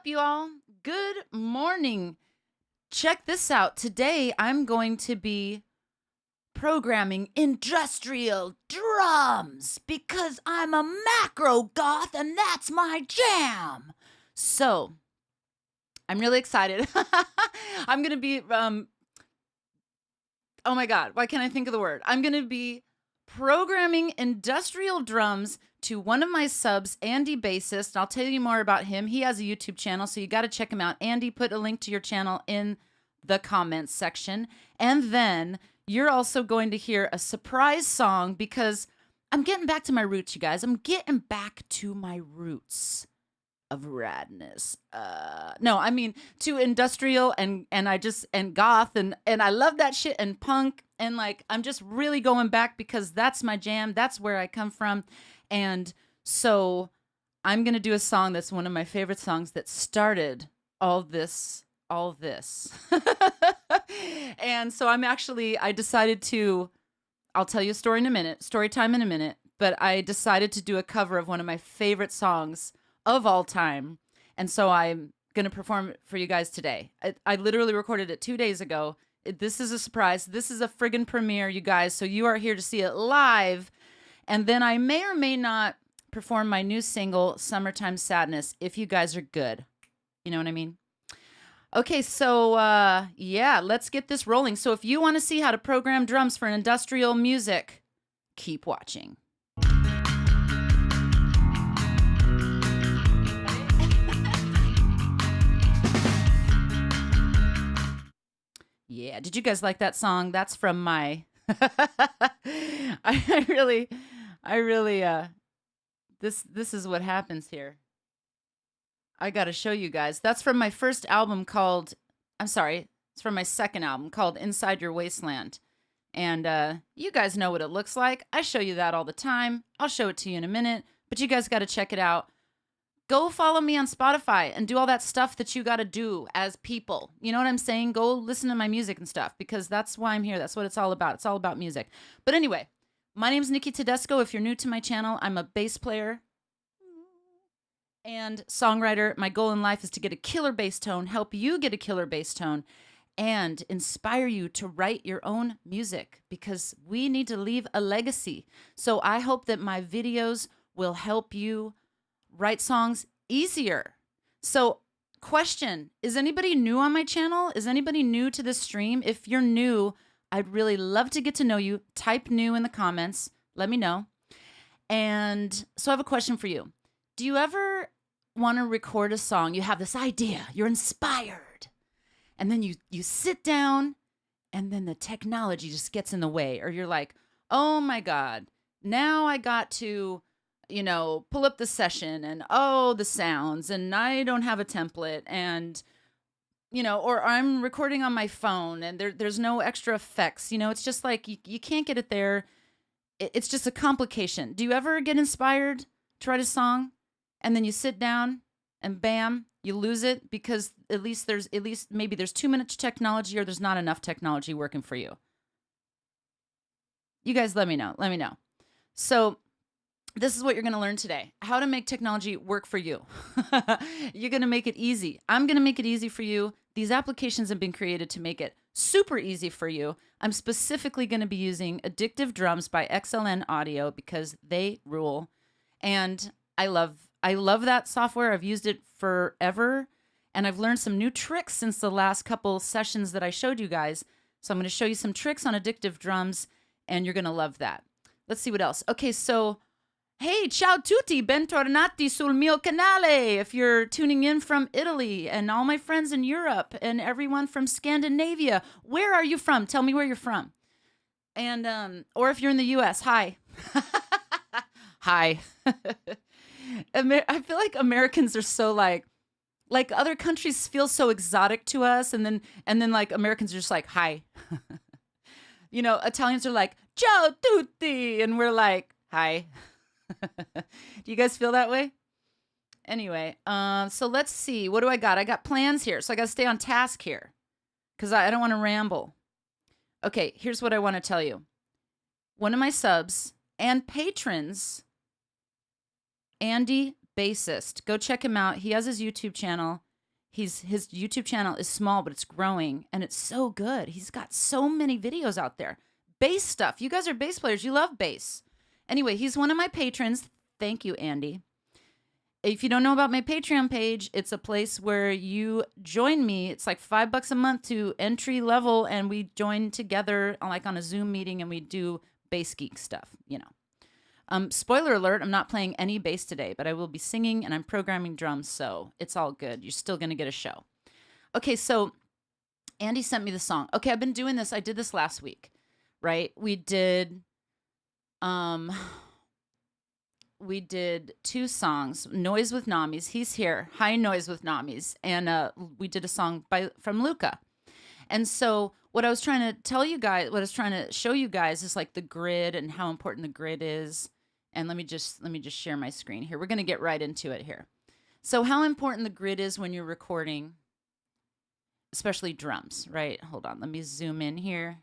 up, you all? Good morning. Check this out. Today, I'm going to be programming industrial drums because I'm a macro goth and that's my jam. So, I'm really excited. I'm going to be, oh my God, why can't I think of the word? I'm going to be programming industrial drums to one of my subs, Andy Bassist. And I'll tell you more about him. He has a YouTube channel, so you got to check him out. Andy, put a link to your channel in the comments section. And then you're also going to hear a surprise song because I'm getting back to my roots, you guys. I'm getting back to my roots of radness. No, I mean to industrial and goth and I love that shit and punk and like I'm just really going back because that's my jam. That's where I come from. And so I'm going to do a song that's one of my favorite songs that started all this. And so I decided to, I'll tell you a story in a minute, story time in a minute, but I decided to do a cover of one of my favorite songs of all time. And so I'm going to perform it for you guys today. I literally recorded it 2 days ago. This is a surprise. This is a friggin' premiere, you guys. So you are here to see it live. And then I may or may not perform my new single, Summertime Sadness, if you guys are good. You know what I mean? Okay, so yeah, let's get this rolling. So if you want to see how to program drums for industrial music, keep watching. Yeah, did you guys like that song? That's from my I really this is what happens here. I got to show you guys. That's from my first album called it's from my second album called Inside Your Wasteland. And you guys know what it looks like. I show you that all the time. I'll show it to you in a minute, but you guys got to check it out. Go follow me on Spotify and do all that stuff that you got to do as people. You know what I'm saying? Go listen to my music and stuff because that's why I'm here. That's what it's all about. It's all about music. But anyway, my name's Nikki Tedesco. If you're new to my channel, I'm a bass player and songwriter. My goal in life is to get a killer bass tone, help you get a killer bass tone, and inspire you to write your own music because we need to leave a legacy. So I hope that my videos will help you write songs easier. So question, is anybody new on my channel? Is anybody new to this stream? If you're new, I'd really love to get to know you. Type new in the comments. Let me know. And so I have a question for you. Do you ever want to record a song? You have this idea, you're inspired, and then you sit down and then the technology just gets in the way, or you're like, oh my God, now I got to pull up the session and the sounds and I don't have a template and, or I'm recording on my phone and there's no extra effects. It's just like you can't get it there. It's just a complication. Do you ever get inspired to write a song and then you sit down and bam, you lose it because at least maybe there's too much technology or there's not enough technology working for you? You guys let me know. Let me know. So this is what you're going to learn today. How to make technology work for you. You're going to make it easy. I'm going to make it easy for you. These applications have been created to make it super easy for you. I'm specifically going to be using Addictive Drums by XLN Audio because they rule. And I love that software. I've used it forever. And I've learned some new tricks since the last couple sessions that I showed you guys. So I'm going to show you some tricks on Addictive Drums and you're going to love that. Let's see what else. Okay, so hey, ciao tutti, bentornati sul mio canale. If you're tuning in from Italy and all my friends in Europe and everyone from Scandinavia, where are you from? Tell me where you're from. And, or if you're in the US, hi. Hi. I feel like Americans are so like other countries feel so exotic to us. And then like Americans are just like, hi. Italians are like, ciao tutti. And we're like, hi. Do you guys feel that way? Anyway, so let's see. What do I got? I got plans here. So I got to stay on task here because I don't want to ramble. Okay, here's what I want to tell you. One of my subs and patrons, Andy Bassist. Go check him out. He has his YouTube channel. His YouTube channel is small, but it's growing and it's so good. He's got so many videos out there. Bass stuff. You guys are bass players. You love bass. Anyway, he's one of my patrons. Thank you, Andy. If you don't know about my Patreon page, it's a place where you join me. It's like $5 a month to entry level, and we join together like on a Zoom meeting, and we do bass geek stuff, you know. Spoiler alert, I'm not playing any bass today, but I will be singing and I'm programming drums, so it's all good. You're still going to get a show. Okay, so Andy sent me the song. Okay, I've been doing this. I did this last week, right? We did two songs, Noise with Namis. He's here. Hi, Noise with Namis. And we did a song from Luca. And so what I was trying to tell you guys, what I was trying to show you guys is like the grid and how important the grid is. And let me just share my screen here. We're going to get right into it here. So how important the grid is when you're recording, especially drums, right? Hold on. Let me zoom in here.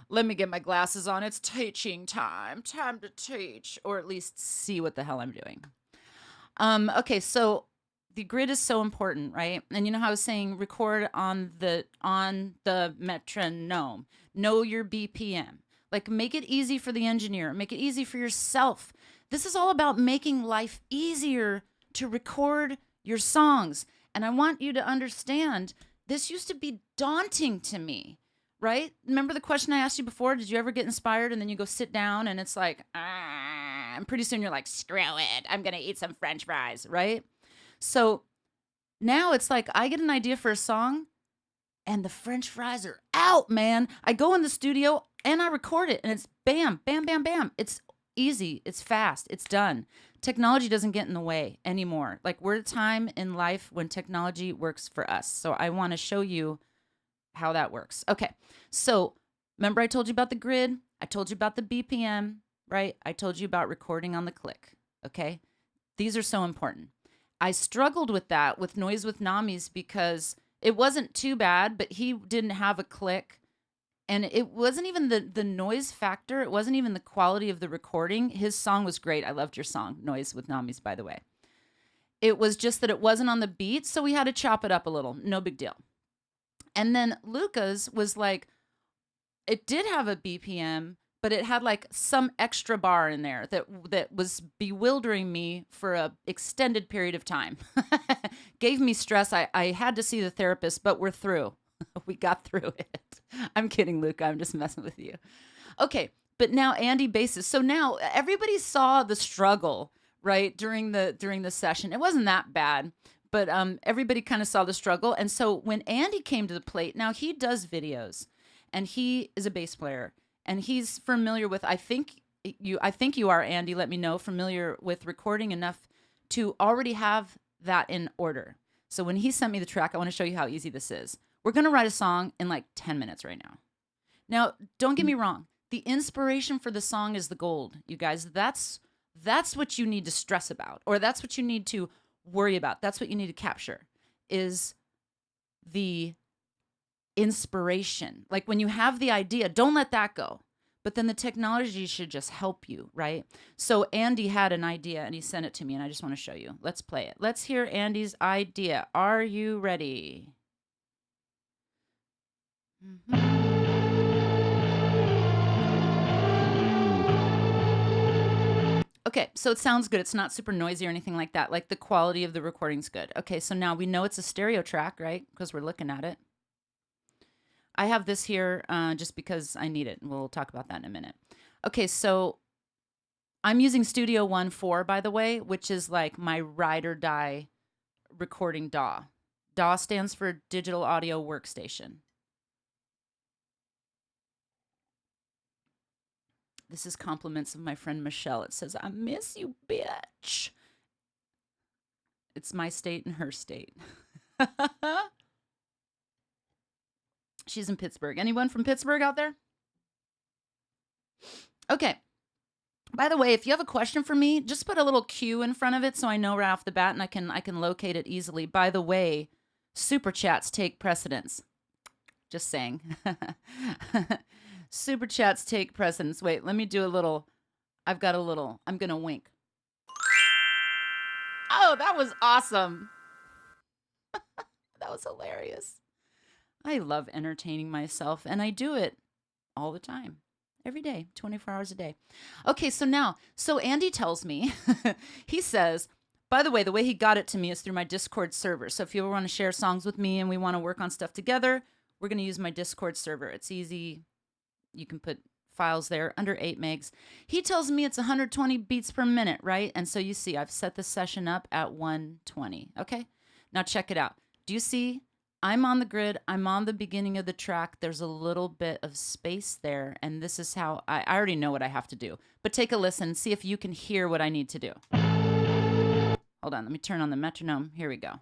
Let me get my glasses on. It's teaching time. Time to teach, or at least see what the hell I'm doing. Okay, so the grid is so important, right? And you know how I was saying record on the metronome. Know your BPM. Like, make it easy for the engineer. Make it easy for yourself. This is all about making life easier to record your songs. And I want you to understand, this used to be daunting to me, right? Remember the question I asked you before? Did you ever get inspired and then you go sit down and it's like, and pretty soon you're like, screw it, I'm going to eat some French fries, right? So now it's like I get an idea for a song and the French fries are out, man. I go in the studio and I record it and it's bam, bam, bam, bam. It's easy. It's fast. It's done. Technology doesn't get in the way anymore. Like, we're at a time in life when technology works for us. So I want to show you how that works. Okay. So remember I told you about the grid. I told you about the BPM, right? I told you about recording on the click. Okay. These are so important. I struggled with that with Noise with Namis because it wasn't too bad, but he didn't have a click. And it wasn't even the noise factor. It wasn't even the quality of the recording. His song was great. I loved your song, Noise with Namis, by the way. It was just that it wasn't on the beat, so we had to chop it up a little. No big deal. And then Luca's was like, it did have a BPM, but it had like some extra bar in there that was bewildering me for a extended period of time. Gave me stress. I had to see the therapist, but we're through. We got through it. I'm kidding, Luca. I'm just messing with you. Okay, but now Andy basses. So now everybody saw the struggle, right, during the session. It wasn't that bad, but everybody kind of saw the struggle. And so when Andy came to the plate, now he does videos, and he is a bass player, and he's familiar with. I think you are, Andy. Let me know, familiar with recording enough to already have that in order. So when he sent me the track, I want to show you how easy this is. We're going to write a song in like 10 minutes right now. Now, don't get me wrong. The inspiration for the song is the gold, you guys. That's what you need to stress about, or that's what you need to worry about. That's what you need to capture, is the inspiration. Like, when you have the idea, don't let that go. But then the technology should just help you, right? So Andy had an idea and he sent it to me, and I just want to show you. Let's play it. Let's hear Andy's idea. Are you ready? Okay, so it sounds good. It's not super noisy or anything like that. Like, the quality of the recording's good. Okay, so now we know it's a stereo track, right? Because we're looking at it. I have this here just because I need it. We'll talk about that in a minute. Okay, so I'm using Studio One 4, by the way, which is like my ride or die recording DAW. DAW stands for Digital Audio Workstation. This is compliments of my friend Michelle. It says, I miss you, bitch. It's my state and her state. She's in Pittsburgh. Anyone from Pittsburgh out there? Okay. By the way, if you have a question for me, just put a little Q in front of it so I know right off the bat and I can locate it easily. By the way, super chats take precedence. Just saying. Super chats take precedence. Wait, let me do a little. I'm going to wink. Oh, that was awesome. That was hilarious. I love entertaining myself, and I do it all the time, every day, 24 hours a day. Okay, so Andy tells me, he says, by the way he got it to me is through my Discord server. So if you ever want to share songs with me and we want to work on stuff together, we're going to use my Discord server. It's easy. You can put files there under 8 megs. He tells me it's 120 beats per minute, right? And so you see, I've set the session up at 120. Okay, now check it out. Do you see? I'm on the grid. I'm on the beginning of the track. There's a little bit of space there. And this is how I already know what I have to do. But take a listen. See if you can hear what I need to do. Hold on. Let me turn on the metronome. Here we go.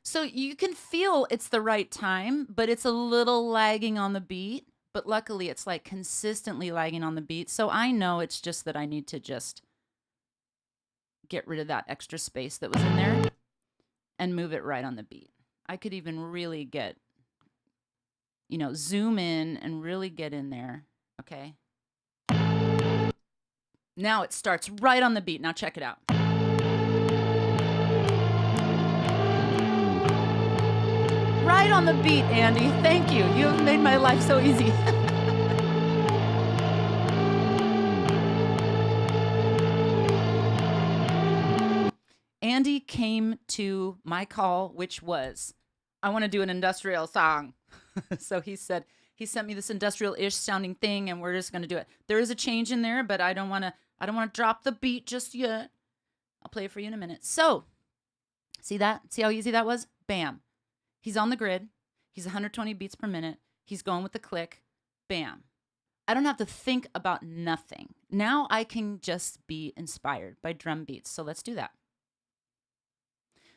So you can feel it's the right time, but it's a little lagging on the beat. But luckily, it's like consistently lagging on the beat. So I know it's just that I need to just get rid of that extra space that was in there and move it right on the beat. I could even really get, zoom in and really get in there. Okay. Now it starts right on the beat. Now check it out. Right on the beat, Andy. Thank you. You have made my life so easy. Andy came to my call, which was, I want to do an industrial song. So he sent me this industrial-ish sounding thing, and we're just going to do it. There is a change in there, but I don't want to drop the beat just yet. I'll play it for you in a minute. So, see that? See how easy that was? Bam. He's on the grid. He's 120 beats per minute. He's going with the click. Bam. I don't have to think about nothing. Now I can just be inspired by drum beats. So let's do that.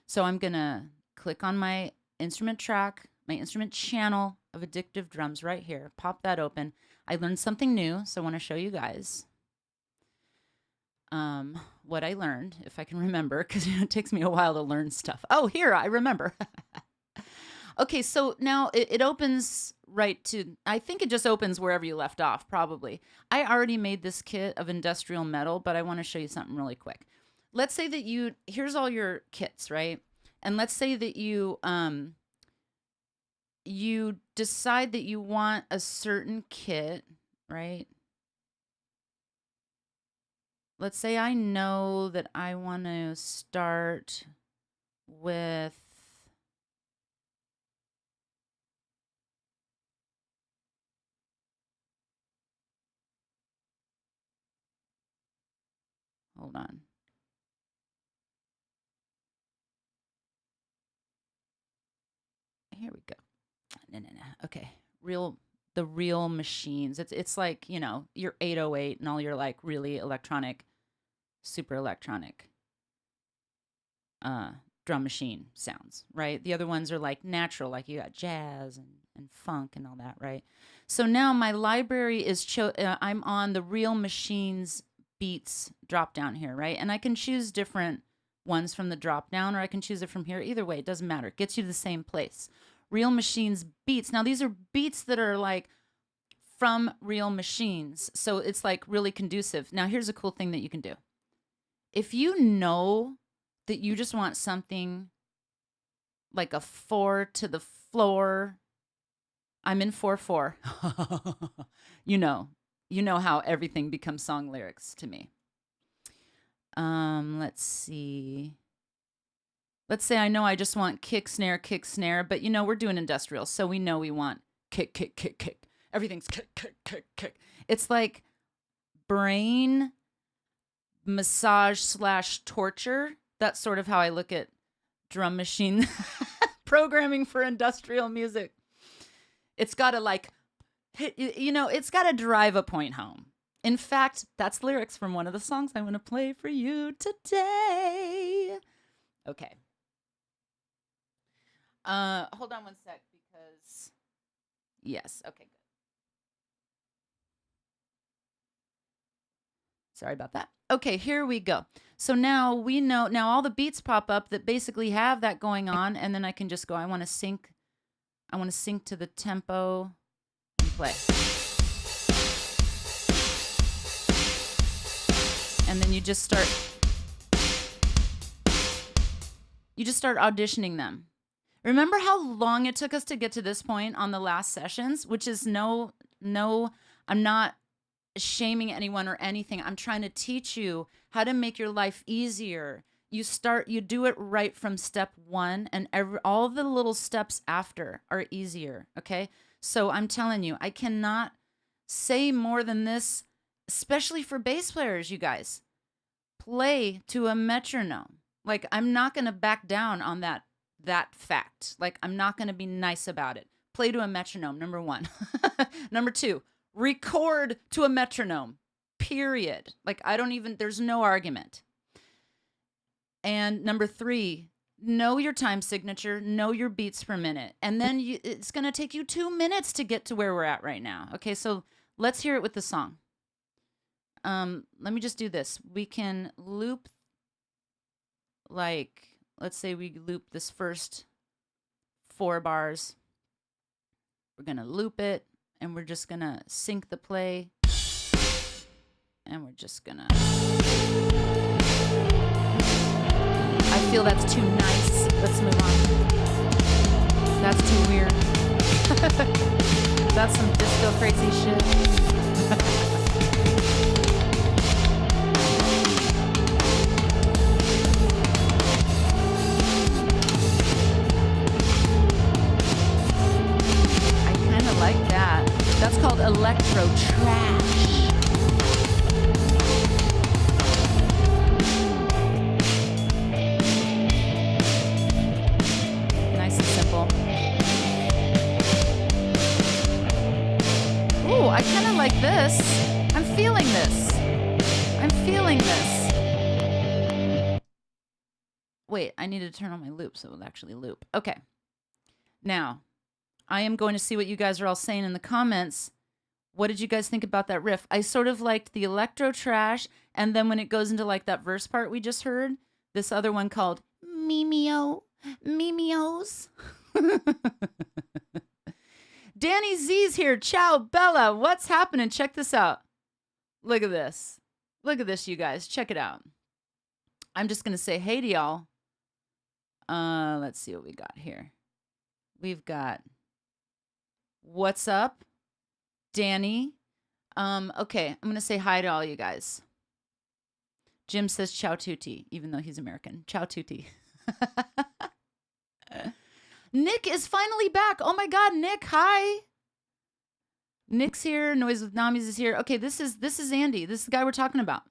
So I'm going to click on my instrument track, my instrument channel of Addictive drums right here. Pop that open. I learned something new, so I want to show you guys what I learned, if I can remember, because it takes me a while to learn stuff. Oh, here, I remember. Okay, so now it opens right to, I think it just opens wherever you left off, probably. I already made this kit of industrial metal, but I want to show you something really quick. Let's say that here's all your kits, right? And let's say that you decide that you want a certain kit, right? Let's say I know that I want to start with, hold on. Here we go. No. Okay. The real machines. It's like, your 808 and all your like really electronic, super electronic drum machine sounds, right? The other ones are like natural, like you got jazz and funk and all that, right? So now my library is, I'm on the real machines beats drop down here, right? And I can choose different ones from the drop down, or I can choose it from here. Either way, it doesn't matter. It gets you to the same place. Real machines beats. Now these are beats that are like from real machines. So it's like really conducive. Now here's a cool thing that you can do. If you know that you just want something like a 4 to the floor, I'm in 4/4. You know how everything becomes song lyrics to me. Let's see. Let's say I know I just want kick, snare, but we're doing industrial, so we know we want kick, kick, kick, kick. Everything's kick, kick, kick, kick. It's like brain massage / torture. That's sort of how I look at drum machine programming for industrial music. It's got to like hit, it's got to drive a point home. In fact, that's lyrics from one of the songs I want to play for you today. Okay. Hold on one sec because, yes, okay, good. Sorry about that. Okay, here we go. So now we know, now all the beats pop up that basically have that going on, and then I can just go, I want to sync to the tempo and play. And then you just start auditioning them. Remember how long it took us to get to this point on the last sessions, which is no, I'm not shaming anyone or anything. I'm trying to teach you how to make your life easier. You do it right from step one, and all the little steps after are easier. Okay. So I'm telling you, I cannot say more than this, especially for bass players, you guys. Play to a metronome. Like, I'm not going to back down on that fact. Like, I'm not going to be nice about it. Play to a metronome, number one. Number two, record to a metronome, period. Like, there's no argument. And number three, know your time signature, know your beats per minute. And then it's going to take you 2 minutes to get to where we're at right now. Okay, so let's hear it with the song. Let me just do this. We can loop, like, let's say we loop this first 4 bars. We're going to loop it, and we're just going to sync the play. And we're just going to... I feel that's too nice. Let's move on. That's too weird. That's some disco crazy shit. Like that. That's called electro trash. Nice and simple. Ooh, I kind of like this. I'm feeling this. I'm feeling this. Wait, I need to turn on my loop so it'll actually loop. Okay. Now, I am going to see what you guys are all saying in the comments. What did you guys think about that riff? I sort of liked the electro trash, and then when it goes into like that verse part we just heard, this other one called Mimeo, Mimios. Danny Z's here. Ciao, Bella. What's happening? Check this out. Look at this. Look at this, you guys. Check it out. I'm just going to say hey to y'all. Let's see what we got here. We've got... What's up, Danny? Okay, I'm going to say hi to all you guys. Jim says ciao tutti, even though he's American. Ciao tutti. Nick is finally back. Oh my God, Nick, hi. Nick's here. Noise with Namis is here. Okay, this is Andy. This is the guy we're talking about.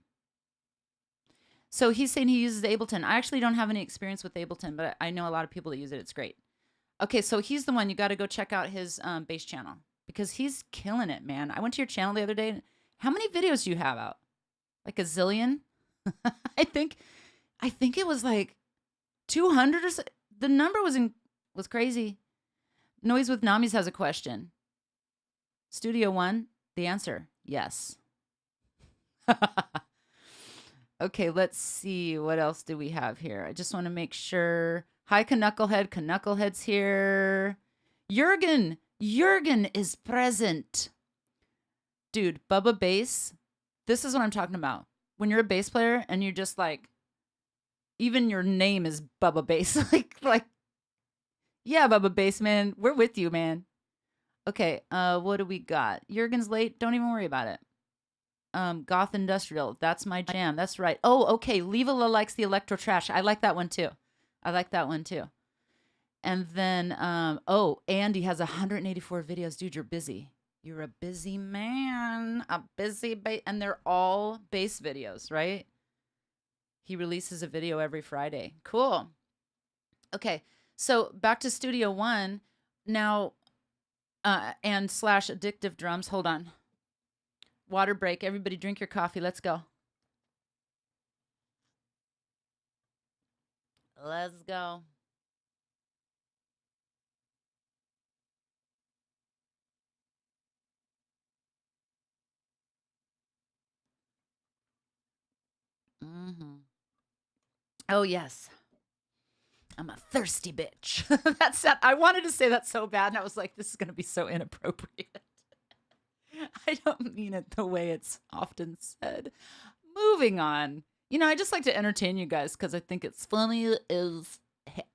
So he's saying he uses Ableton. I actually don't have any experience with Ableton, but I know a lot of people that use it. It's great. Okay, so he's the one. You got to go check out his bass channel because he's killing it, man. I went to your channel the other day. How many videos do you have out? Like a zillion? I think it was like 200 or so. The number was crazy. Noise with Namis has a question. Studio One, the answer, yes. Okay, let's see. What else do we have here? I just want to make sure. Hi, Knucklehead. Knucklehead's here. Jurgen is present. Dude, Bubba Bass. This is what I'm talking about. When you're a bass player and you're just like, even your name is Bubba Bass. like, yeah, Bubba Bass, man. We're with you, man. Okay, what do we got? Jurgen's late. Don't even worry about it. Goth Industrial. That's my jam. That's right. Oh, okay. Levala likes the electro trash. I like that one too. And then, Andy has 184 videos. Dude, you're busy. You're a busy man. A busy and they're all bass videos, right? He releases a video every Friday. Cool. Okay, so back to Studio One now, and / Addictive drums. Hold on. Water break. Everybody drink your coffee. Let's go. Let's go. Oh, yes. I'm a thirsty bitch. I wanted to say that so bad, and I was like, this is going to be so inappropriate. I don't mean it the way it's often said. Move moving on. You know, I just like to entertain you guys because I think it's funny as heck.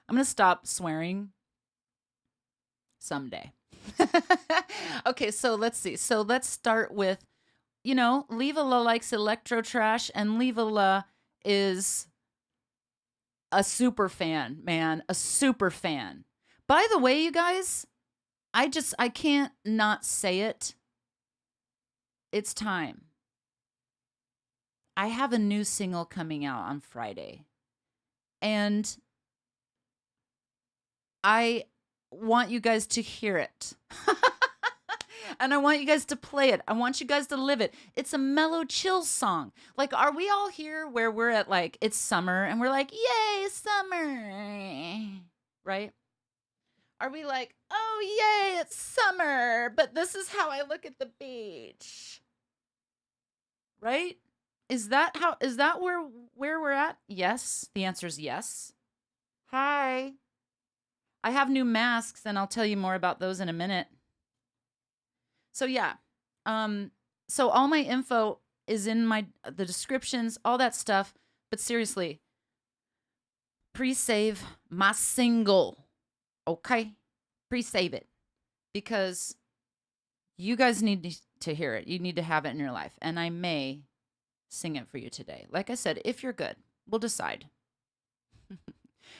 I'm going to stop swearing someday. Okay, so let's see. So let's start with, you know, Levala likes electro trash, and Levala is a super fan, man. A super fan. By the way, you guys, I can't not say it. It's time. I have a new single coming out on Friday. And I want you guys to hear it. And I want you guys to play it. I want you guys to live it. It's a mellow, chill song. Like, are we all here where we're at, like, it's summer and we're like, yay, summer, right? Are we like, oh, yay, it's summer, but this is how I look at the beach, right? Is that where we're at? Yes. The answer is yes. Hi. I have new masks, and I'll tell you more about those in a minute. So yeah, so all my info is in the descriptions, all that stuff. But seriously, pre-save my single, okay? Pre-save it, because you guys need to hear it. You need to have it in your life, and I may sing it for you today. Like I said, if you're good, we'll decide.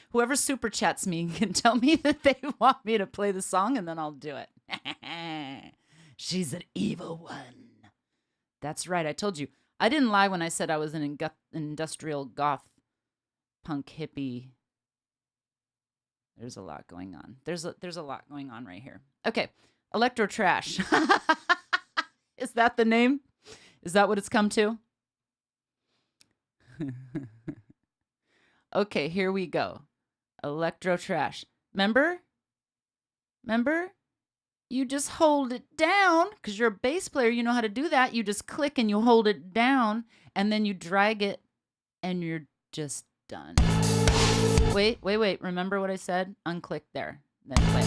Whoever super chats me can tell me that they want me to play the song, and then I'll do it. She's an evil one. That's right. I told you. I didn't lie when I said I was an industrial goth punk hippie. There's a lot going on. There's a lot going on right here. Okay. Electro trash. Is that the name? Is that what it's come to? Okay, here we go. Electro trash. Remember? You just hold it down, because you're a bass player. You know how to do that. You just click and you hold it down, and then you drag it, and you're just done. Wait. Remember what I said? Unclick there. Then play.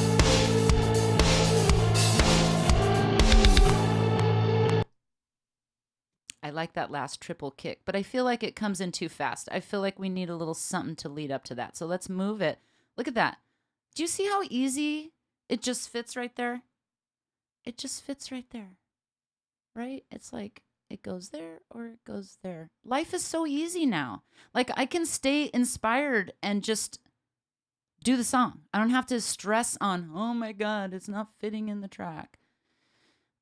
I like that last triple kick, but I feel like it comes in too fast. I feel like we need a little something to lead up to that. So let's move it. Look at that. Do you see how easy it just fits right there? It just fits right there, right? It's like it goes there or it goes there. Life is so easy now. Like, I can stay inspired and just do the song. I don't have to stress on, oh my God, it's not fitting in the track.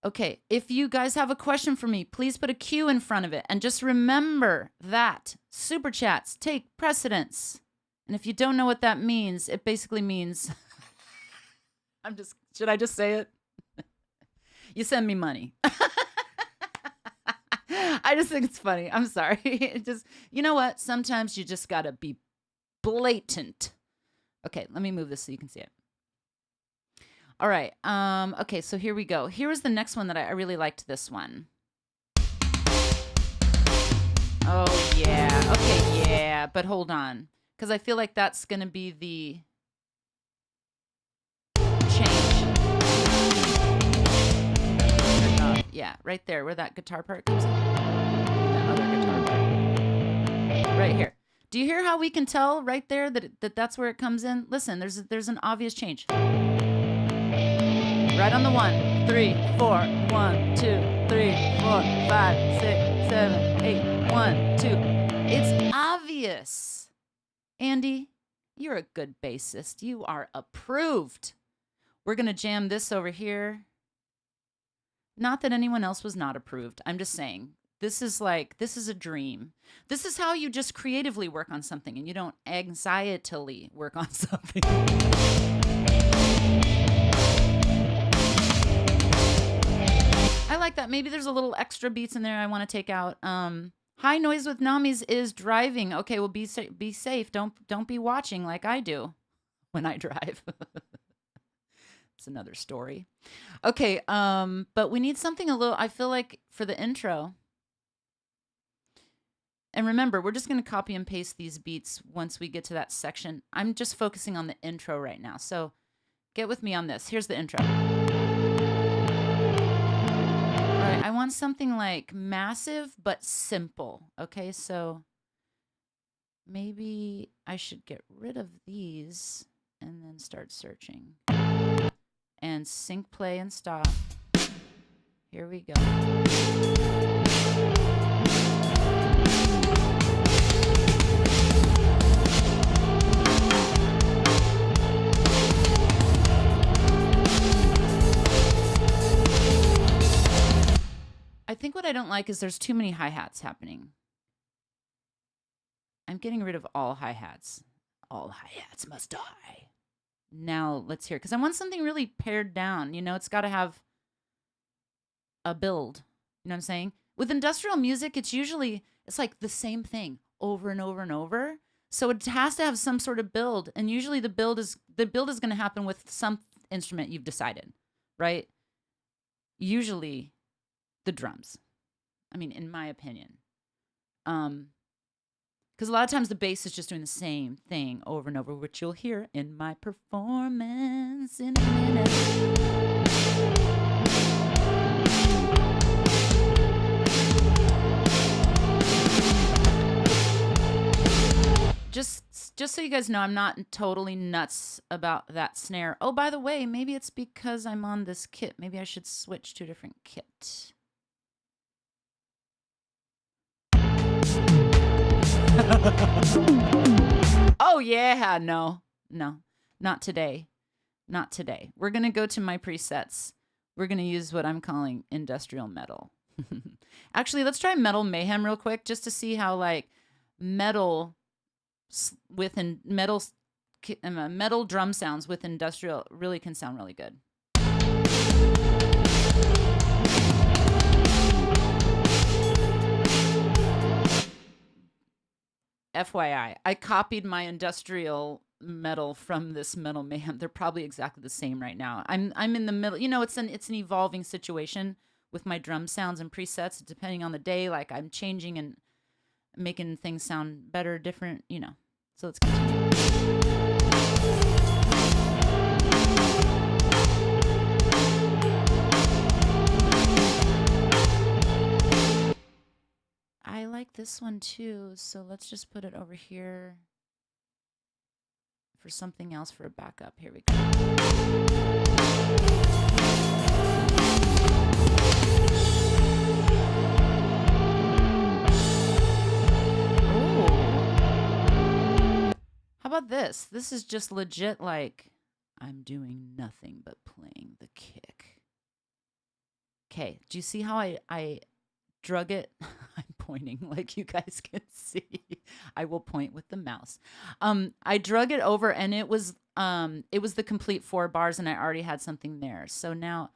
Okay, if you guys have a question for me, please put a Q in front of it. And just remember that super chats take precedence. And if you don't know what that means, it basically means, should I just say it? You send me money. I just think it's funny. I'm sorry. You know what? Sometimes you just got to be blatant. Okay, let me move this so you can see it. All right. Okay, so here we go. Here was the next one that I really liked this one. Oh, yeah. Okay, yeah. But hold on. Because I feel like that's going to be the change. Yeah, right there where that guitar part comes in. That other guitar part. Right here. Do you hear how we can tell right there that's where it comes in? Listen, there's an obvious change. Right on the 1, 3, 4, 1, 2, 3, 4, 5, 6, 7, 8, 1, 2. It's obvious. Andy, you're a good bassist. You are approved. We're going to jam this over here. Not that anyone else was not approved. I'm just saying, this is a dream. This is how you just creatively work on something, and you don't anxietily work on something. I like that. Maybe there's a little extra beats in there I want to take out. High noise with Namis is driving. Okay, well, be safe. Don't be watching like I do when I drive. It's another story. Okay, but we need something a little, I feel like, for the intro. And remember, we're just going to copy and paste these beats once we get to that section. I'm just focusing on the intro right now. So get with me on this. Here's the intro. All right, I want something like massive but simple. Okay, so maybe I should get rid of these and then start searching. And sync, play, and stop. Here we go. I think what I don't like is there's too many hi-hats happening. I'm getting rid of all hi-hats. All hi-hats must die. Now let's hear, because I want something really pared down. You know, it's got to have a build. You know what I'm saying? With industrial music, it's like the same thing over and over and over. So it has to have some sort of build. And usually the build is going to happen with some instrument you've decided, right? Usually the drums. I mean, in my opinion. Because a lot of times the bass is just doing the same thing over and over, which you'll hear in my performance in a minute. Just so you guys know, I'm not totally nuts about that snare. Oh, by the way, maybe it's because I'm on this kit. Maybe I should switch to a different kit. Oh, yeah. No, not today. Not today. We're going to go to my presets. We're going to use what I'm calling industrial metal. Actually, let's try Metal Mayhem real quick just to see how like metal drum sounds with industrial really can sound really good. FYI, I copied my industrial metal from this Metal Mayhem. They're probably exactly the same right now. I'm in the middle. You know, it's an evolving situation with my drum sounds and presets depending on the day. Like I'm changing and making things sound better, different. You know. So let's continue. I like this one too, so let's just put it over here for something else for a backup. Here we go. Ooh. How about this? This is just legit like I'm doing nothing but playing the kick. Okay, do you see how I drug it? I'm pointing like you guys can see. I will point with the mouse. I drug it over and it was the complete 4 bars and I already had something there. So now,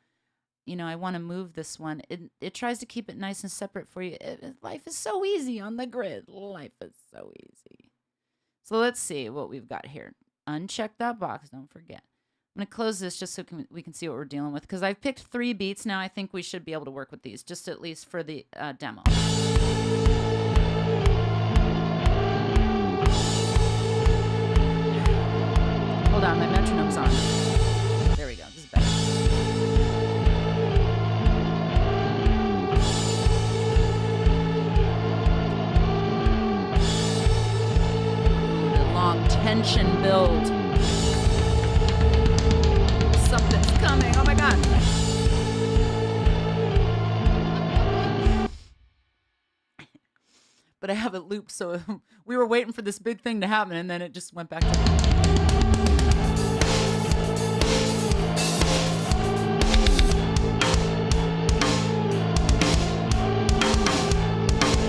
you know, I want to move this one. It tries to keep it nice and separate for you. Life is so easy on the grid. Life is so easy. So let's see what we've got here. Uncheck that box. Don't forget. I'm going to close this just so we can see what we're dealing with. Because I've picked 3 beats now. I think we should be able to work with these, just at least for the demo. Hold on, my metronome's on. There we go. This is better. Ooh, the long tension build. Something's coming. Oh my God. But I have it looped, so we were waiting for this big thing to happen, and then it just went back to...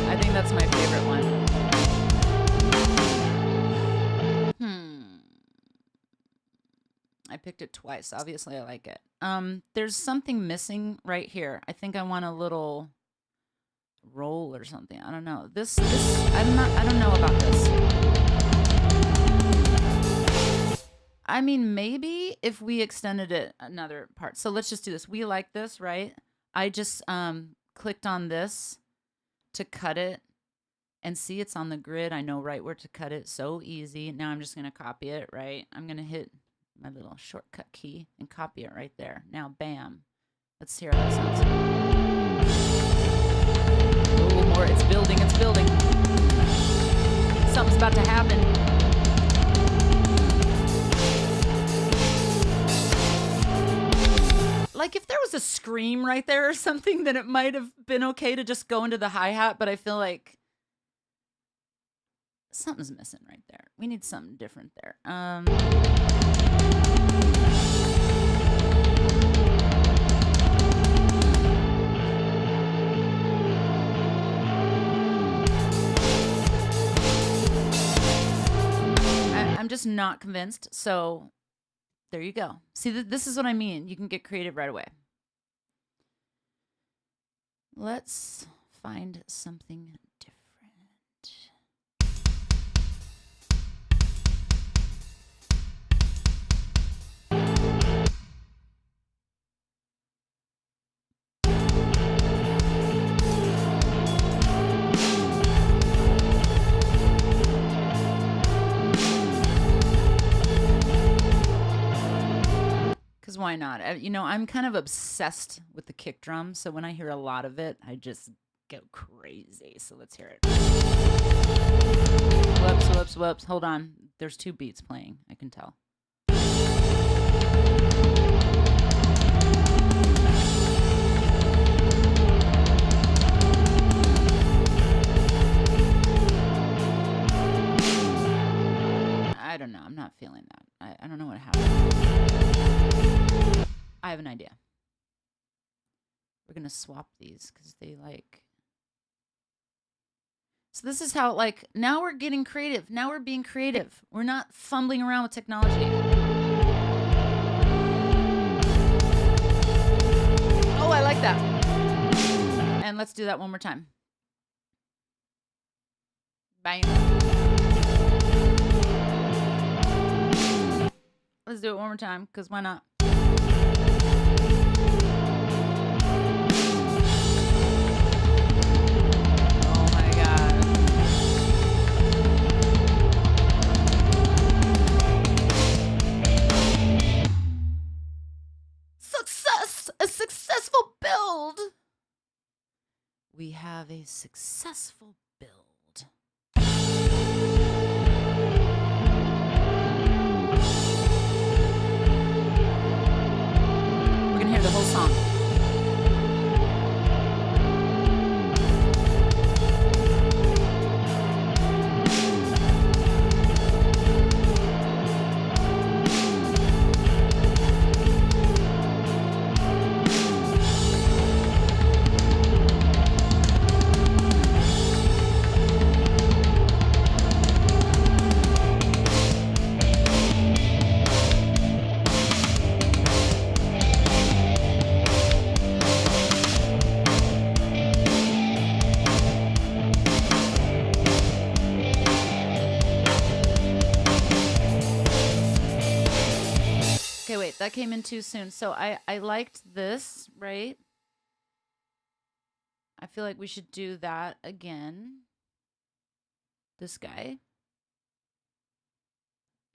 I think that's my favorite one. I picked it twice. Obviously, I like it. There's something missing right here. I think I want a little roll or something. I don't know. This I don't know about this. I mean, maybe if we extended it another part. So let's just do this. We like this, right? I just clicked on this to cut it and see it's on the grid. I know right where to cut it. So easy. Now I'm just going to copy it, right? I'm going to hit my little shortcut key and copy it right there. Now, bam. Let's hear how that sounds. Oh, more. It's building. It's building. Something's about to happen. Like if there was a scream right there or something, then it might have been okay to just go into the hi-hat, but I feel like something's missing right there. We need something different there. I'm just not convinced, so there you go. See, this is what I mean. You can get creative right away. Let's find something different. Because why not? You know, I'm kind of obsessed with the kick drum, so when I hear a lot of it, I just go crazy. So let's hear it. Whoops, whoops, whoops. Hold on. There's 2 beats playing. I can tell. I don't know. I'm not feeling that. I don't know what happened. I have an idea. We're going to swap these because they like... So this is how, like, now we're getting creative. Now we're being creative. We're not fumbling around with technology. Oh, I like that. And let's do that one more time. Bang. Let's do it one more time, because why not? Oh my God. Success! A successful build! We have a successful build. Hear the whole song. Okay, wait, that came in too soon. So I liked this, right? I feel like we should do that again. This guy.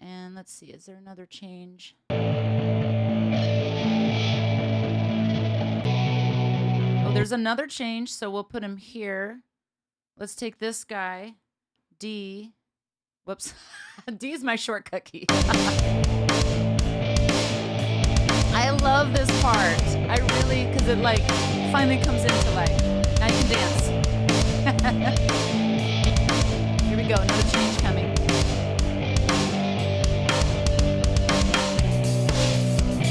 And let's see, is there another change? Oh, there's another change, so we'll put him here. Let's take this guy, D. Whoops. D is my shortcut key. I love this part. I really, because it like finally comes into like, now you can dance. Here we go, another change coming.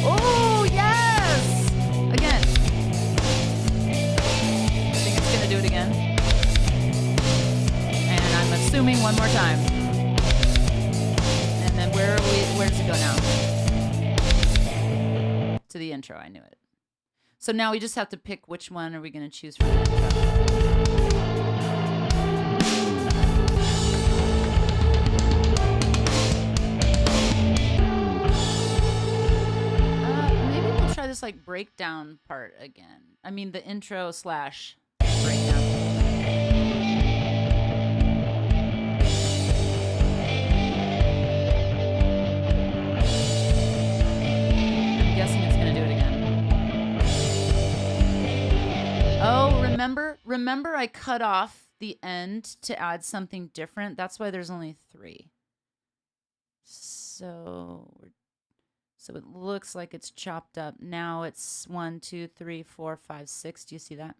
Oh, yes! Again. I think it's gonna do it again. And I'm assuming one more time. And then where does it go now? To the intro, I knew it. So now we just have to pick which one are we going to choose from the intro. Maybe we'll try this like breakdown part again. I mean the intro / breakdown. remember I cut off the end to add something different. That's why there's only 3. So it looks like it's chopped up. Now it's 1, 2, 3, 4, 5, 6. Do you see that?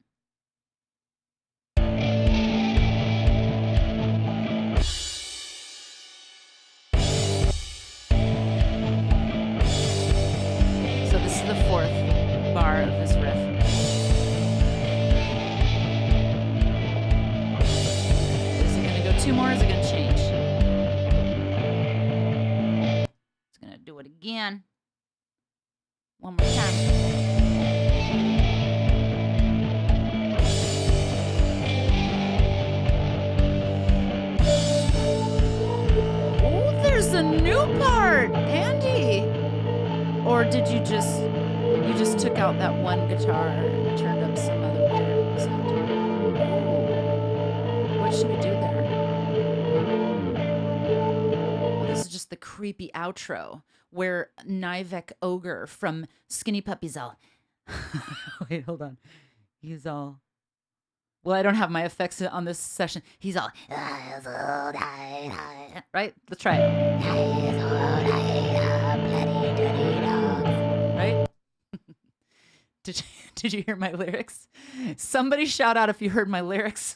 So this is the 4th bar of this riff. Is it going to go 2 more? Or is it going to change? It's going to do it again. One more time. Oh, there's a new part, Andy. Or did you just took out that one guitar and turned up some other weird sound? Oh, what should we do there? Oh, this is just the creepy outro where Nivek Ogre from Skinny Puppy's all, wait, hold on. He's all, well, I don't have my effects on this session. He's all, right? Let's try it. Right? Did you hear my lyrics? Somebody shout out if you heard my lyrics.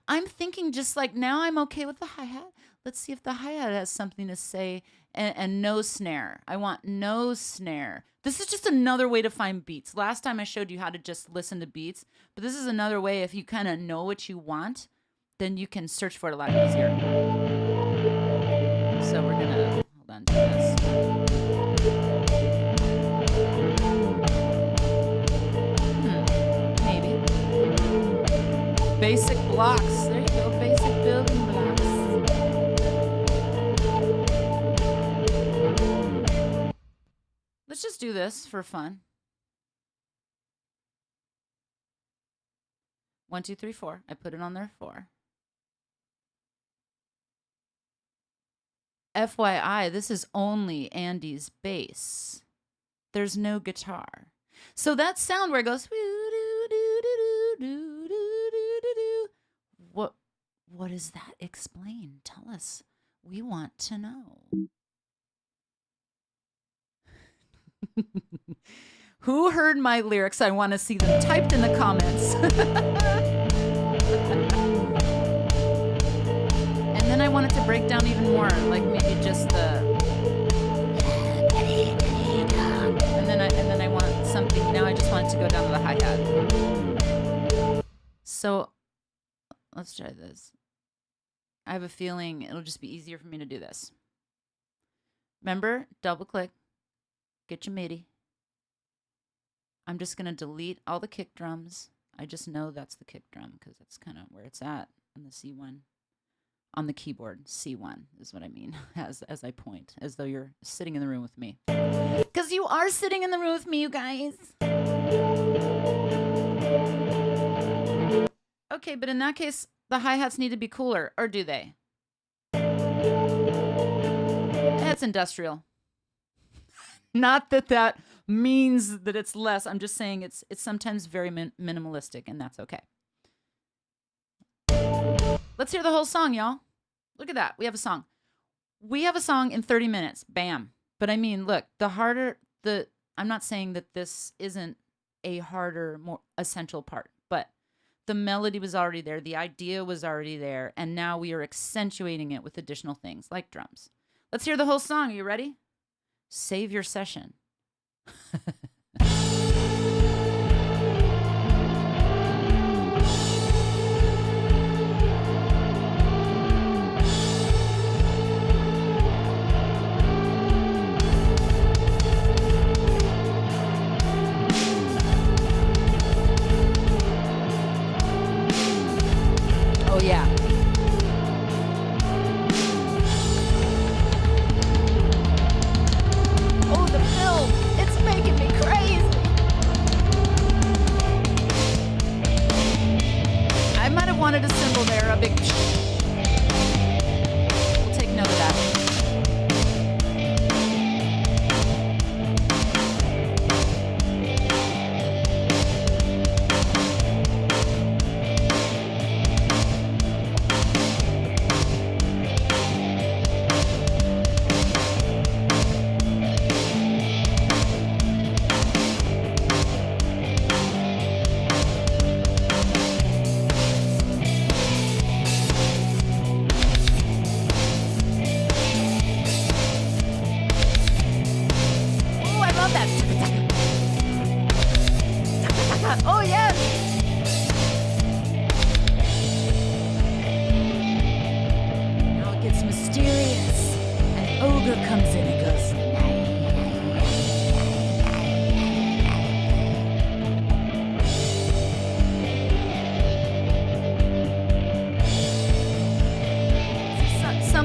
I'm thinking just like now I'm okay with the hi-hat. Let's see if the hi-hat has something to say and no snare. I want no snare. This is just another way to find beats. Last time I showed you how to just listen to beats, but this is another way. If you kind of know what you want, then you can search for it a lot easier. So we're gonna, hold on to this. Maybe. Basic blocks. There you go, basic building blocks. Let's just do this for fun. 1, 2, 3, 4. I put it on there 4. FYI, this is only Andy's bass. There's no guitar. So that sound where it goes, what does that explain? Tell us. We want to know. Who heard my lyrics? I want to see them typed in the comments. And then I want it to break down even more, like maybe just the. And then I want something. Now I just want it to go down to the hi-hat. So let's try this. I have a feeling it'll just be easier for me to do this. Remember, double click. Get your MIDI. I'm just going to delete all the kick drums. I just know that's the kick drum because that's kind of where it's at on the C1. On the keyboard, C1 is what I mean as I point, as though you're sitting in the room with me. Because you are sitting in the room with me, you guys. Okay, but in that case, the hi-hats need to be cooler, or do they? It's industrial. Not that that means that it's less. I'm just saying it's sometimes very minimalistic, and that's okay. Let's hear the whole song, y'all. Look at that. We have a song. We have a song in 30 minutes. Bam. But I mean, look, I'm not saying that this isn't a harder, more essential part, but the melody was already there. The idea was already there. And now we are accentuating it with additional things like drums. Let's hear the whole song. Are you ready? Save your session. Oh, yeah. Oh, the build. It's making me crazy. I might have wanted a cymbal there, a big... We'll take note of that.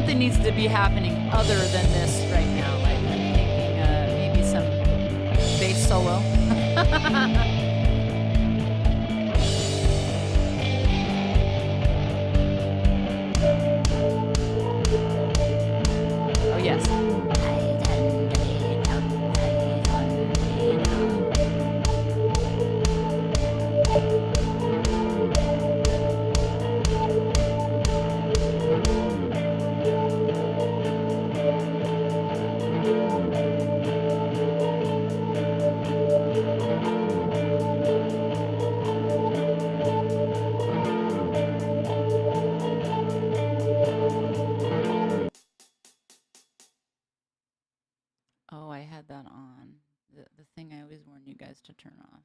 something needs to be happening other than this right now. Like I'm thinking maybe some bass solo. Oh yes. Oh, I had that on. The thing I always warn you guys to turn off.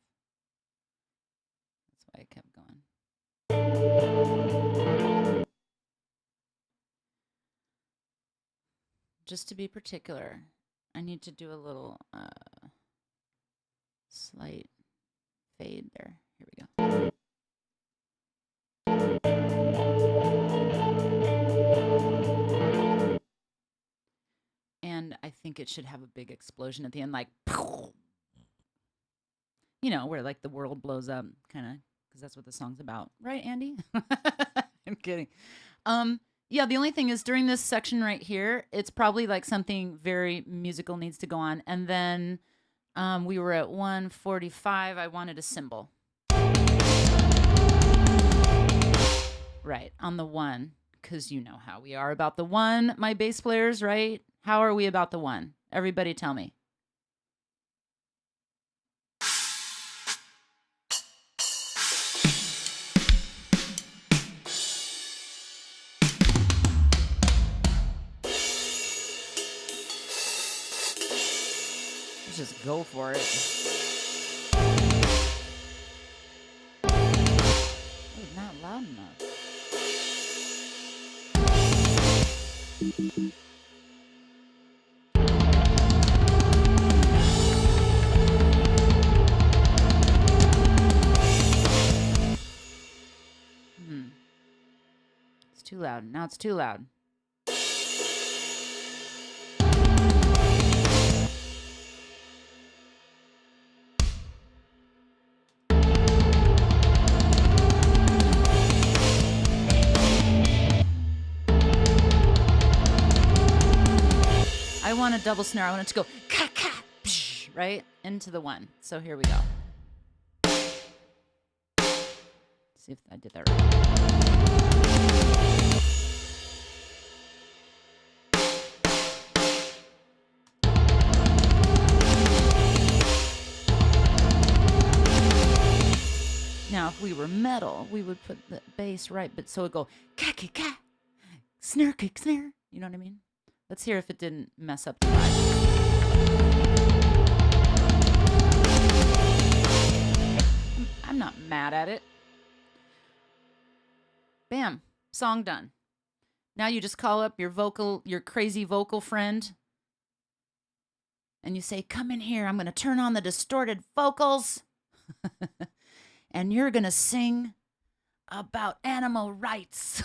That's why I kept going. Just to be particular, I need to do a little slight fade there. Here we go. And I think it should have a big explosion at the end, like, you know, where like the world blows up, kind of, because that's what the song's about, right, Andy? I'm kidding. Yeah, the only thing is during this section right here, it's probably like something very musical needs to go on, and then we were at 145. I wanted a cymbal, right on the one, because you know how we are about the one, my bass players, right? How are we about the one? Everybody tell me. Let's just go for it. Oh, not loud enough. It's too loud. Now it's too loud. I want a double snare. I want it to go ka ka psh, right into the one. So here we go. See if I did that right. Now, if we were metal, we would put the bass right, but so it'd go ka ka ka, snare kick snare. You know what I mean? Let's hear if it didn't mess up the vibe. I'm not mad at it. Bam, song done. Now you just call up your crazy vocal friend, and you say, "Come in here. I'm going to turn on the distorted vocals, and you're going to sing about animal rights."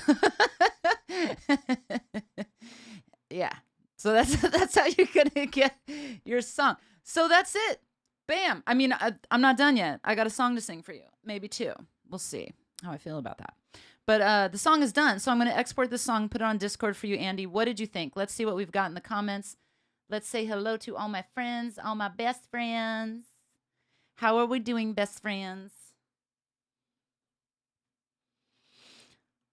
Yeah. So that's how you're going to get your song. So that's it. Bam. I mean, I'm not done yet. I got a song to sing for you. Maybe two. We'll see how I feel about that. But the song is done. So I'm going to export this song, put it on Discord for you, Andy. What did you think? Let's see what we've got in the comments. Let's say hello to all my friends, all my best friends. How are we doing, best friends?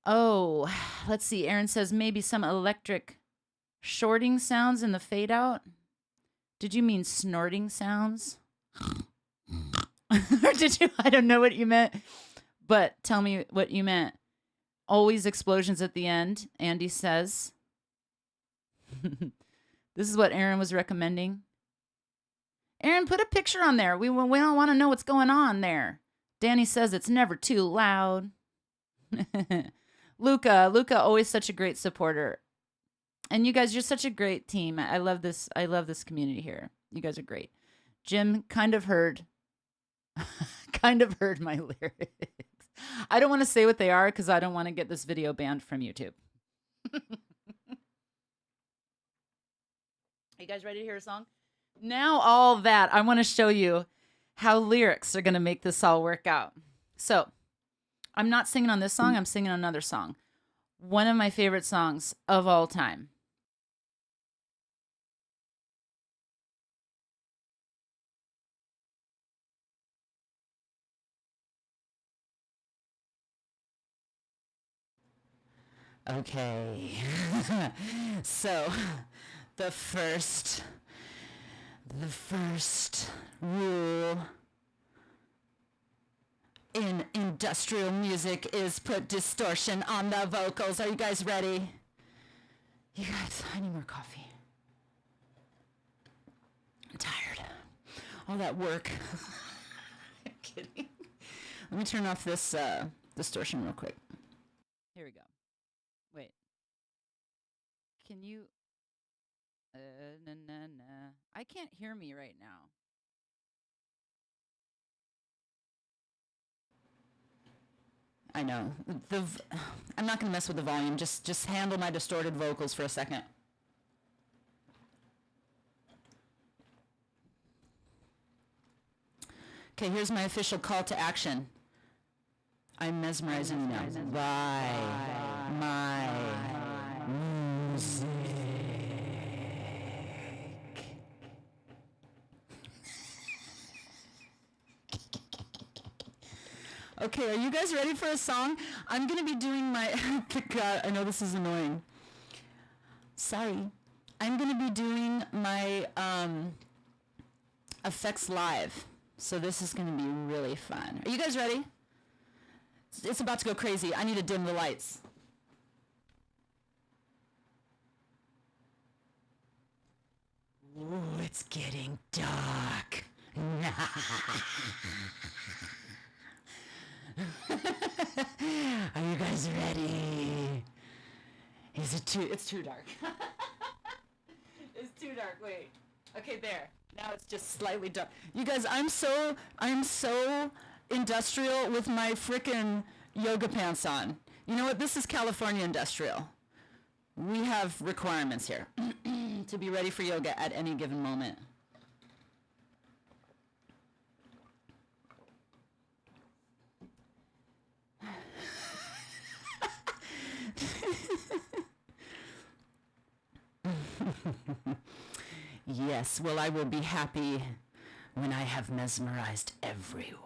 Oh, let's see. Aaron says maybe some electric shorting sounds in the fade out. Did you mean snorting sounds? Or did you? I don't know what you meant, but tell me what you meant. Always explosions at the end, Andy says. This is what Aaron was recommending. Aaron, put a picture on there. We don't want to know what's going on there. Danny says it's never too loud. Luca, always such a great supporter. And you guys, you're such a great team. I love this. I love this community here. You guys are great. Jim kind of heard my lyrics. I don't want to say what they are because I don't want to get this video banned from YouTube. You guys ready to hear a song? Now, all that, I want to show you how lyrics are going to make this all work out. So, I'm not singing on this song, I'm singing another song. One of my favorite songs of all time. Okay. So, the first rule in industrial music is put distortion on the vocals. Are you guys ready? You guys, I need more coffee. I'm tired. All that work. I'm kidding. Let me turn off this distortion real quick. Here we go. Wait. Can you... I can't hear me right now. I know. I'm not going to mess with the volume. Just handle my distorted vocals for a second. Okay, here's my official call to action. I'm mesmerizing you now by my music. Okay, are you guys ready for a song? I'm going to be doing my... God, I know this is annoying. Sorry. I'm going to be doing my effects live. So this is going to be really fun. Are you guys ready? It's about to go crazy. I need to dim the lights. Ooh, it's getting dark. Are you guys ready? It's too dark. It's too dark. Wait. Okay, there. Now it's just slightly dark. You guys, I'm so industrial with my frickin' yoga pants on. You know what? This is California industrial. We have requirements here to be ready for yoga at any given moment. Yes, well, I will be happy when I have mesmerized everyone.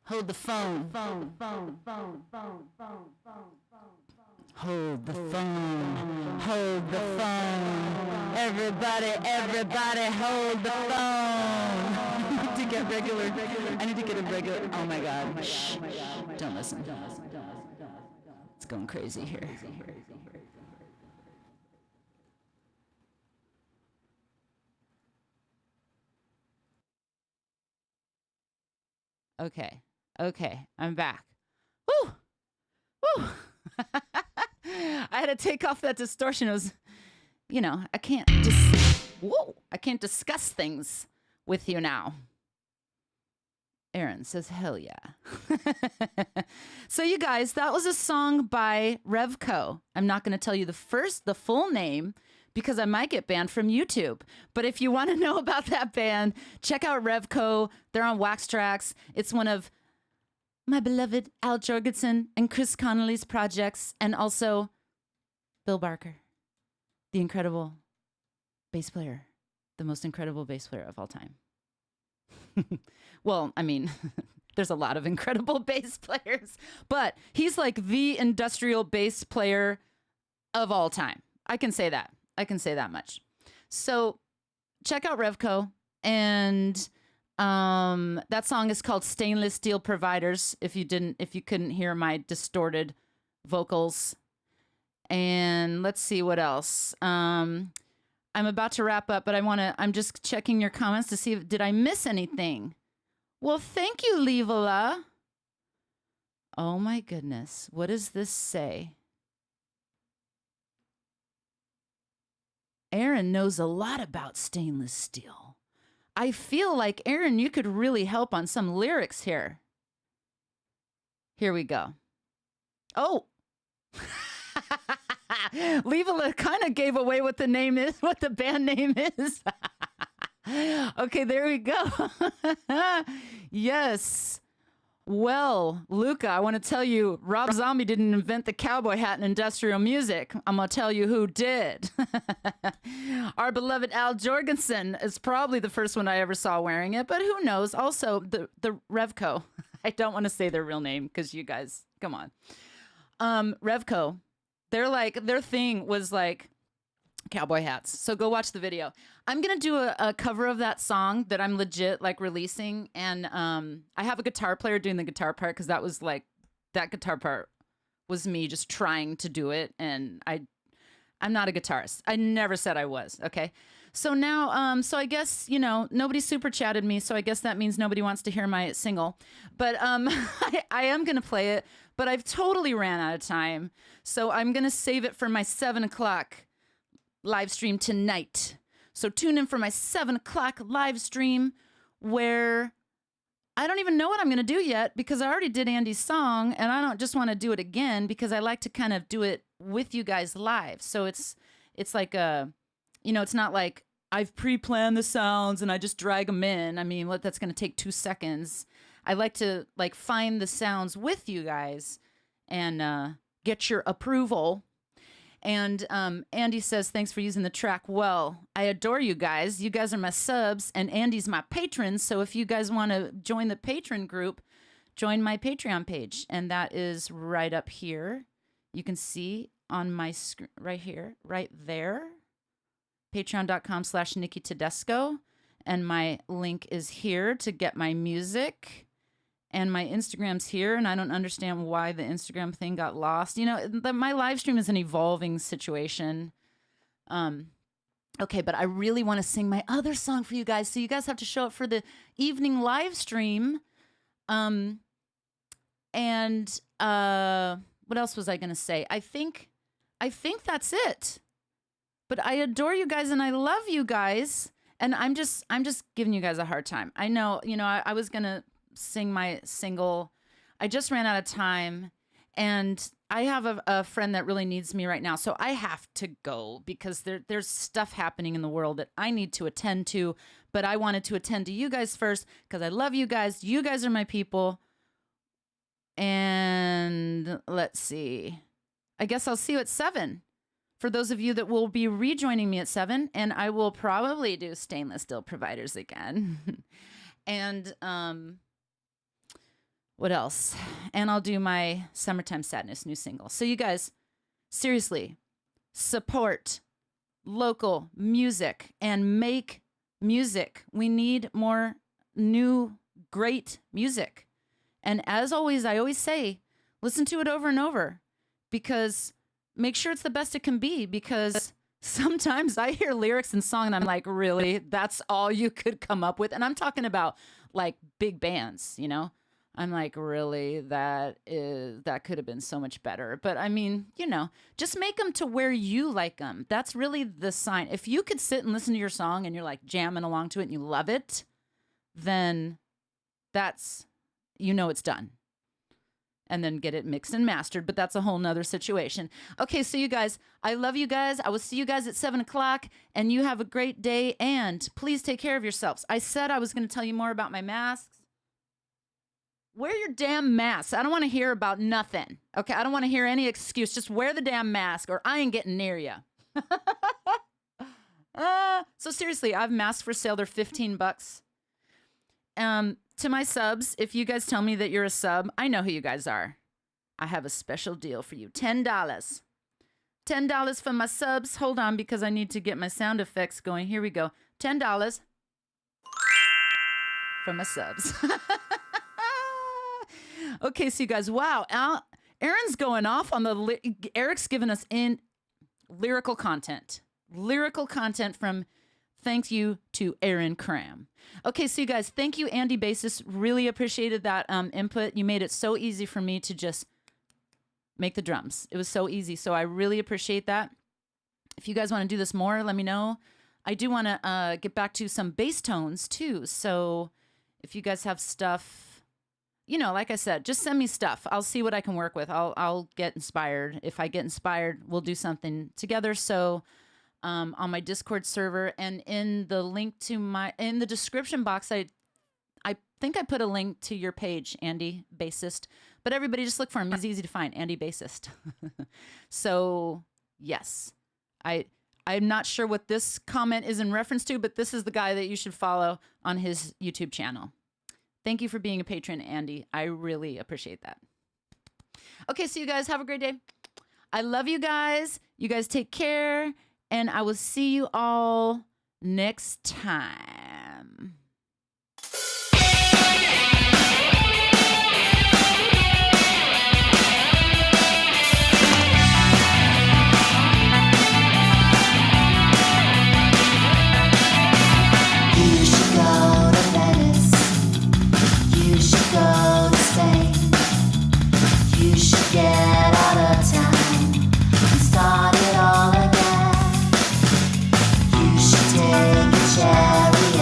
Hold the phone. Hold the phone. Hold the phone. Everybody hold the phone. I need to get regular. I need to get a regular. Oh my God. Shh. Don't listen. It's going crazy here. Okay. Okay. I'm back. Woo! Woo! I had to take off that distortion. It was, I can't I can't discuss things with you now. Aaron says, hell yeah. So you guys, that was a song by Revco. I'm not going to tell you the full name because I might get banned from YouTube. But if you want to know about that band, check out Revco. They're on Wax Trax. It's one of my beloved Al Jorgensen and Chris Connolly's projects, and also Bill Barker, the incredible bass player, the most incredible bass player of all time. Well, I mean, there's a lot of incredible bass players, but he's like the industrial bass player of all time. I can say that. I can say that much. So check out Revco, and that song is called Stainless Steel Providers, if you couldn't hear my distorted vocals. And let's see what else. I'm about to wrap up, but I'm just checking your comments to see did I miss anything? Well, thank you, Levola. Oh my goodness. What does this say? Aaron knows a lot about stainless steel. I feel like, Aaron, you could really help on some lyrics here. Here we go. Oh. Levola kind of gave away what the name is, what the band name is. Okay, there we go. Yes. Well, Luca, I want to tell you, Rob Zombie didn't invent the cowboy hat in industrial music. I'm going to tell you who did. Our beloved Al Jorgensen is probably the first one I ever saw wearing it, but who knows? Also, the Revco. I don't want to say their real name because you guys, come on. Revco, their thing was like cowboy hats. So go watch the video. I'm going to do a cover of that song that I'm legit like releasing. And I have a guitar player doing the guitar part because that guitar part was me just trying to do it. And I'm not a guitarist. I never said I was. Okay. So now, so I guess, nobody super chatted me. So I guess that means nobody wants to hear my single. But I am going to play it. But I've totally ran out of time. So I'm going to save it for my 7 o'clock live stream tonight. So tune in for my 7 o'clock live stream where I don't even know what I'm going to do yet because I already did Andy's song and I don't just want to do it again because I like to kind of do it with you guys live. So it's like it's not like I've pre-planned the sounds and I just drag them in. I mean, that's going to take 2 seconds. I like to find the sounds with you guys and get your approval. And Andy says, thanks for using the track. Well, I adore you guys. You guys are my subs, and Andy's my patron. So if you guys want to join the patron group, join my Patreon page. And that is right up here. You can see on my screen right here, right there. Patreon.com/Nikki Tedesco. And my link is here to get my music. And my Instagram's here, and I don't understand why the Instagram thing got lost. My live stream is an evolving situation. Okay, but I really want to sing my other song for you guys, so you guys have to show up for the evening live stream. And what else was I going to say? I think that's it. But I adore you guys, and I love you guys, and I'm just giving you guys a hard time. I know, I was going to sing my single. I just ran out of time, and I have a friend that really needs me right now, so I have to go because there's stuff happening in the world that I need to attend to, but I wanted to attend to you guys first because I love you guys. You guys are my people. And let's see. I guess I'll see you at 7 for those of you that will be rejoining me at 7, and I will probably do Stainless Steel Providers again. And What else? And I'll do my Summertime Sadness new single. So you guys, seriously, support local music and make music. We need more new, great music. And as always, I always say, listen to it over and over, because make sure it's the best it can be, because sometimes I hear lyrics in song and I'm like, really? That's all you could come up with? And I'm talking about like big bands, you know? I'm like, really? That could have been so much better. But I mean, you know, just make them to where you like them. That's really the sign. If you could sit and listen to your song and you're like jamming along to it and you love it, then that's, you know, it's done. And then get it mixed and mastered, but that's a whole nother situation. Okay, so you guys, I love you guys. I will see you guys at 7 o'clock, and you have a great day, and please take care of yourselves. I said I was going to tell you more about my masks. Wear your damn mask. I don't want to hear about nothing. Okay, I don't want to hear any excuse. Just wear the damn mask or I ain't getting near you. So seriously, I have masks for sale. They're $15. To my subs, if you guys tell me that you're a sub, I know who you guys are. I have a special deal for you. $10. $10 for my subs. Hold on, because I need to get my sound effects going. Here we go. $10 for my subs. Okay, so you guys, wow. Aaron's going off on Eric's giving us in lyrical content. Lyrical content from thank you to Aaron Cram. Okay, so you guys, thank you, Andy Bassist. Really appreciated that input. You made it so easy for me to just make the drums. It was so easy, so I really appreciate that. If you guys want to do this more, let me know. I do want to get back to some bass tones, too. So if you guys have stuff, you know, like I said, just send me stuff. I'll see what I can work with. I'll get inspired. If I get inspired, we'll do something together. So on my Discord server and in the link to in the description box, I think I put a link to your page, Andy Bassist. But everybody just look for him. He's easy to find, Andy Bassist. So yes, I'm not sure what this comment is in reference to, but this is the guy that you should follow on his YouTube channel. Thank you for being a patron, Andy. I really appreciate that. Okay, so you guys have a great day. I love you guys. You guys take care, and I will see you all next time. You should go to Venice. You should go to Spain. You should get out of town and start it all again. You should take a cherry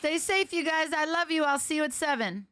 Stay safe, you guys. I love you. I'll see you at 7.